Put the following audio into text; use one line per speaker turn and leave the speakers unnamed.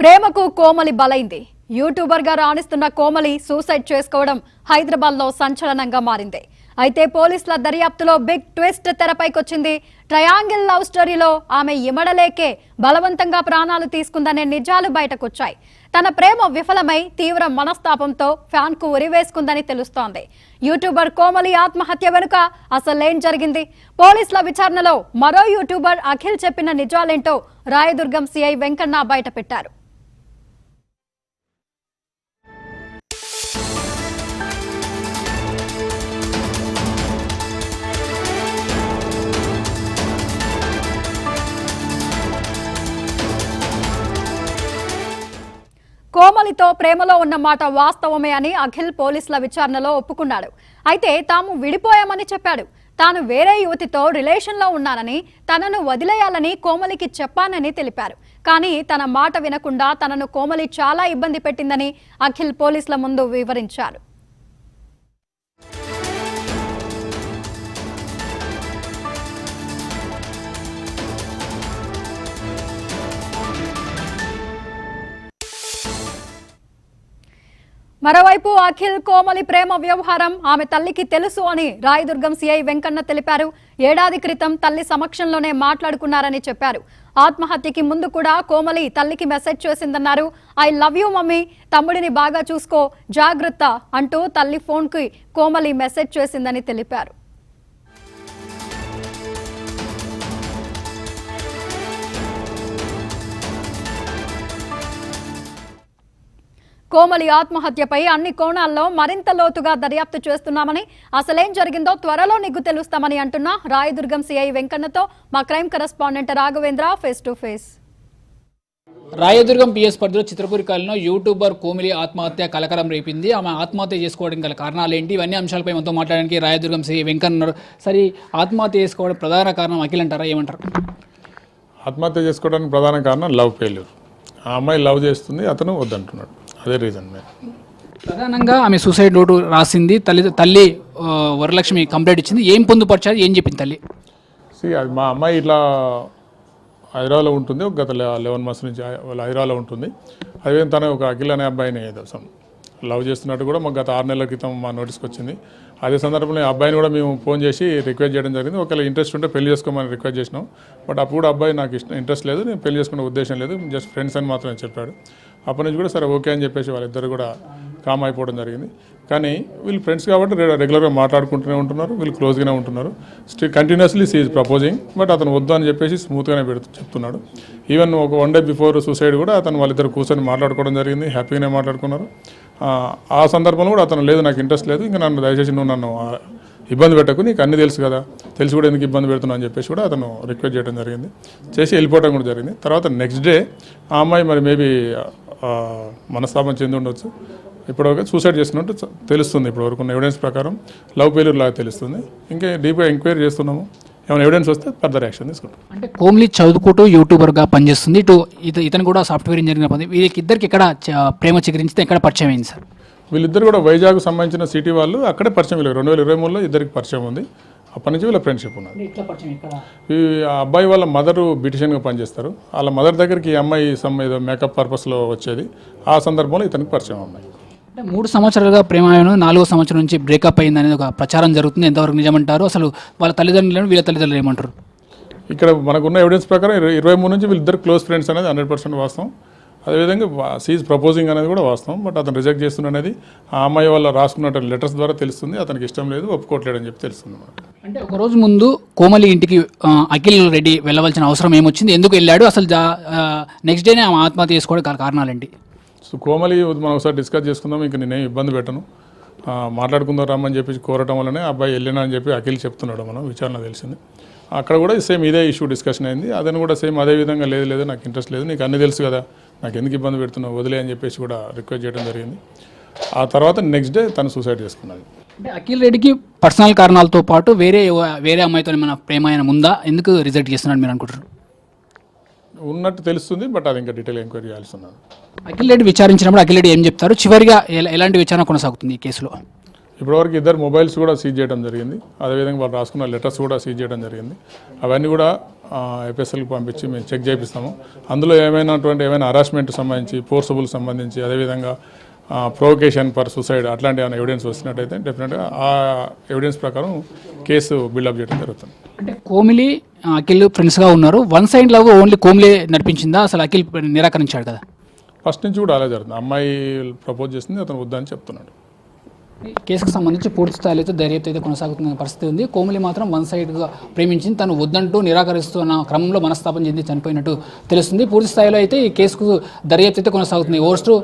ప్రేమకు కోమలి బలైంది. యూట్యూబర్ గా రాణిస్తున్న కోమలి సూసైడ్ చేసుకోవడం హైదరాబాద్ లో సంచలనంగా మారింది. అయితే పోలీసుల దర్యాప్తులో బిగ్ ట్విస్ట్ తెరపైకొచ్చింది. ట్రయాంగిల్ లవ్ స్టోరీలో ఆమె ఇమడలేకే బలవంతంగా ప్రాణాలు తీసుకుందనే నిజాలు బయటకొచ్చాయి. తన ప్రేమ విఫలమై తీవ్ర మనస్తాపంతో ఫ్యాన్ కు ఉరివేసుకుందని తెలుస్తోంది. యూట్యూబర్ కోమలి ఆత్మహత్య వెనుక అసలేం జరిగింది? పోలీసుల విచారణలో మరో యూట్యూబర్ అఖిల్ చెప్పిన నిజాలేంటో రాయదుర్గం సిఐ వెంకన్న బయటపెట్టారు. కోమలితో ప్రేమలో ఉన్న మాట వాస్తవమే అని అఖిల్ పోలీసుల విచారణలో ఒప్పుకున్నాడు. అయితే తాము విడిపోయామని చెప్పాడు. తాను వేరే యువతితో రిలేషన్లో ఉన్నానని, తనను వదిలేయాలని కోమలికి చెప్పానని తెలిపారు. కానీ తన మాట వినకుండా తనను కోమలి చాలా ఇబ్బంది పెట్టిందని అఖిల్ పోలీసుల ముందు వివరించారు. మరోవైపు అఖిల్ కోమలి ప్రేమ వ్యవహారం ఆమె తల్లికి తెలుసు అని రాయదుర్గం సిఐ వెంకన్న తెలిపారు. ఏడాది క్రితం తల్లి సమక్షంలోనే మాట్లాడుకున్నారని చెప్పారు. ఆత్మహత్యకి ముందు కూడా కోమలి తల్లికి మెసేజ్ చేసిందన్నారు. ఐ లవ్ యూ మమ్మీ, తమ్ముడిని బాగా చూసుకో, జాగ్రత్త అంటూ తల్లి ఫోన్కి కోమలి మెసేజ్ చేసిందని తెలిపారు. కోమలి ఆత్మహత్యపై అన్ని కోణాల్లో మరింత లోతుగా దర్యాప్తు చేస్తున్నామని, అసలేం జరిగిందో త్వరలో నిగ్గు తెలుస్తామని అంటున్న రాయదుర్గం సిఐ వెంకన్నతో మా crime correspondent Raghavendra face to face.
Rayadurgam PS పరిధిలో చిత్రపూరి కాలంలో యూట్యూబర్ కోమలి ఆత్మహత్య కలకలం రేపింది. ఆమె ఆత్మహత్య చేసుకోవడం గల కారణాలు ఏంటి, ఇవన్నీ అంశాలపై మనతో మాట్లాడడానికి రాయదుర్గం సిఐ వెంకన్న ఉన్నారు. సరే, ఆత్మహత్య చేసుకోవడం ప్రధాన కారణం అఖిల్ అంటారా, ఏమంటారు?
ఆత్మహత్య చేసుకోవడానికి ప్రధాన కారణం లవ్ ఫెయిల్యూర్. ఆ అమ్మాయి లవ్ చేస్తుంది, అతను వద్దంటున్నాడు. అదే రీజన్
ప్రధానంగా ఆమె సూసైడ్ నోటు రాసింది. తల్లి వరలక్ష్మి కంప్లైంట్ ఇచ్చింది. ఏం పొందుపరిచారు, ఏం చెప్పింది తల్లి?
అది మా అమ్మాయి ఇట్లా హైదరాబాద్లో ఉంటుంది. గత 11 months నుంచి వాళ్ళు హైదరాబాద్లో ఉంటుంది. అదే తన ఒక అఖిల్ అనే అబ్బాయిని ఏదో లవ్ చేస్తున్నట్టు కూడా మాకు గత 6 నెలల క్రితం మా నోటీస్కి వచ్చింది. అదే సందర్భంలో అబ్బాయిని కూడా మేము ఫోన్ చేసి రిక్వెస్ట్ చేయడం జరిగింది. ఒకవేళ ఇంట్రెస్ట్ ఉంటే పెళ్లి చేసుకోమని రిక్వెస్ట్ చేసినాం. బట్ అప్పుడు కూడా అబ్బాయి నాకు ఇంట్రెస్ట్ లేదు, నేను పెళ్లి చేసుకునే ఉద్దేశం లేదు, జస్ట్ ఫ్రెండ్స్ అని మాత్రమే చెప్పాడు. అప్పటి నుంచి కూడా సరే ఓకే అని చెప్పేసి వాళ్ళిద్దరు కూడా కామ్ అయిపోవడం జరిగింది. కానీ వీళ్ళు ఫ్రెండ్స్ కాబట్టి రెగ్యులర్గా మాట్లాడుకుంటూనే ఉంటున్నారు, వీళ్ళు క్లోజ్గానే ఉంటున్నారు. Continuously she is proposing, but అతను వద్దు అని చెప్పేసి స్మూత్గానే చెప్తున్నాడు. ఈవెన్ ఒక 1 day బిఫోర్ సూసైడ్ కూడా అతను వాళ్ళిద్దరు కూర్చొని మాట్లాడుకోవడం జరిగింది, హ్యాపీగానే మాట్లాడుకున్నారు. ఆ సందర్భంలో కూడా అతను లేదు, నాకు ఇంట్రెస్ట్ లేదు, ఇంకా నన్ను దయచేసి నువ్వు నన్ను ఇబ్బంది పెట్టకు, నీకు అన్నీ తెలుసు కదా, తెలిసి కూడా ఎందుకు ఇబ్బంది పెడుతున్నావు అని చెప్పేసి కూడా అతను రిక్వెస్ట్ చేయడం జరిగింది. చేసి వెళ్ళిపోవడం కూడా జరిగింది. తర్వాత నెక్స్ట్ డే ఆ అమ్మాయి మరి మేబీ మనస్తాపం చెంది ఉండొచ్చు. ఇప్పటివరకు సూసైడ్ చేస్తున్నట్టు తెలుస్తుంది. ఇప్పటివరకు ఉన్న ఎవిడెన్స్ ప్రకారం లవ్ ఫెయిల్యూర్ లాగా తెలుస్తుంది. ఇంకా డీప్గా ఎంక్వైరీ చేస్తున్నాము. ఏమైనా ఎవిడెన్స్ వస్తే ఫర్దర్ యాక్షన్ తీసుకుంటాం.
అంటే కోమలి చదువుకుంటూ యూట్యూబర్గా పనిచేస్తుంది, ఇతను కూడా సాఫ్ట్వేర్ ఇంజనీర్గా పని. వీళ్ళకిద్దరికి ఎక్కడ ప్రేమ చిగురించితే ఎక్కడ పరిచయం అయింది సార్?
వీళ్ళిద్దరు కూడా వైజాగ్ సంబంధించిన సిటీ వాళ్ళు అక్కడే పరిచయం. 2023లో ఇద్దరికి పరిచయం ఉంది. అప్పటి నుంచి వీళ్ళ ఫ్రెండ్షిప్ ఉన్నది. ఈ అబ్బాయి వాళ్ళ మదరు బ్యూటిషియన్గా పనిచేస్తారు. వాళ్ళ మదర్ దగ్గరికి ఈ అమ్మాయి ఏదో మేకప్ పర్పస్లో వచ్చేది. ఆ సందర్భంలో ఇతనికి పరిచయం అమ్మాయి.
అంటే 3 సంవత్సరాలుగా ప్రేమాయణం, 4వ సంవత్సరం నుంచి బ్రేకప్ అయింది అనేది ఒక ప్రచారం జరుగుతుంది. ఎంతవరకు నిజమంటారు? అసలు వాళ్ళ తల్లిదండ్రులను వీళ్ళ తల్లిదండ్రులు ఏమంటారు?
ఇక్కడ మనకున్న ఎవిడెన్స్ ప్రకారం 23 నుంచి వీళ్ళిద్దరు క్లోజ్ ఫ్రెండ్స్ అనేది 100% వాస్తవం. అదేవిధంగా సీజ్ ప్రపోజింగ్ అనేది కూడా వాస్తవం. బట్ అతను రిజెక్ట్ చేస్తున్న అనేది ఆ అమ్మాయి వల్ల రాసుకున్న లెటర్స్ ద్వారా తెలుస్తుంది. అతనికి ఇష్టం లేదు, ఒప్పుకోవట్లేదు అని చెప్పి తెలుస్తుంది.
అంటే ఒక రోజు ముందు కోమలి ఇంటికి అఖిల్ రెడ్డి వెళ్ళవలసిన అవసరం ఏమొచ్చింది, ఎందుకు వెళ్ళాడు, అసలు నెక్స్ట్ డేనే ఆమె ఆత్మహత్య చేసుకోవడం కారణాలేంటి?
సో కోమలి మనం ఒకసారి డిస్కస్ చేసుకుందాం, ఇంక నేనేం ఇబ్బంది పెట్టను, మాట్లాడుకుందాం రమ్మని చెప్పి కోరటం వల్లనే అబ్బాయి వెళ్ళినా అని చెప్పి అఖిల్ చెప్తున్నాడు. మనం విచారణ తెలిసింది. అక్కడ కూడా సేమ్ ఇదే ఇష్యూ డిస్కషన్ అయింది. అతను కూడా సేమ్ అదే విధంగా లేదు నాకు ఇంట్రెస్ట్ లేదు, నీకు అన్నీ తెలుసు కదా, నాకు ఎందుకు ఇబ్బంది పెడుతున్నావు, వదిలే అని చెప్పేసి కూడా రిక్వెస్ట్ చేయడం జరిగింది. ఆ తర్వాత నెక్స్ట్ డే తను సూసైడ్ చేసుకున్నది.
అంటే అఖిల్ రెడ్డికి పర్సనల్ కారణాలతో పాటు వేరే అమ్మాయితో మన ప్రేమాయణం ఉందా, ఎందుకు రిజెక్ట్ చేస్తున్నాడు మీరు అనుకుంటారు?
ఉన్నట్టు తెలుస్తుంది, బట్ అది ఇంకా డీటెయిల్ ఎంక్వైరీ చేయాల్సి ఉన్నది.
అఖిల్ రెడ్డి విచారించినప్పుడు అఖిల్ రెడ్డి ఏం చెప్తారు, చివరిగా ఎలాంటి విచారణ కొనసాగుతుంది ఈ కేసులో?
ఇప్పటివరకు ఇద్దరు మొబైల్స్ కూడా సీజ్ చేయడం జరిగింది. అదేవిధంగా వాళ్ళు రాసుకున్న లెటర్స్ కూడా సీజ్ చేయడం జరిగింది. అవన్నీ కూడా ఎఫ్ఎస్ఎల్కి పంపించి మేము చెక్ చేపిస్తాము. అందులో ఏమైనా హరాస్మెంట్ సంబంధించి, ఫోర్సబుల్ సంబంధించి, అదేవిధంగా ప్రొవొకేషన్ ఫర్ సూసైడ్ అట్లాంటి ఏమైనా ఎవిడెన్స్ వస్తున్నట్టయితే డెఫినెట్గా ఆ ఎవిడెన్స్ ప్రకారం కేసు బిల్డప్ చేయడం జరుగుతుంది.
అంటే కోమిలి అఖిల్ ఫ్రెండ్స్గా ఉన్నారు. వన్ సైడ్ లవ్ ఓన్లీ కోమిలే నడిపించిందా? అసలు అఖిల్ నిరాకరించాడు కదా.
ఫస్ట్ నుంచి కూడా అలా జరుగుతుంది. అమ్మాయి ప్రపోజ్ చేసింది, అతను వద్దని చెప్తున్నాడు.
కేసుకు సంబంధించి పూర్తి స్థాయిలో అయితే దర్యాప్తు అయితే కొనసాగుతున్న పరిస్థితి ఉంది. కోమిలి మాత్రం వన్ సైడ్గా ప్రేమించింది, తను వద్దంటూ నిరాకరిస్తున్న క్రమంలో మనస్తాపం చెంది చనిపోయినట్టు తెలుస్తుంది. పూర్తి స్థాయిలో అయితే ఈ కేసుకు దర్యాప్తు అయితే కొనసాగుతుంది. ఓవర్స్టు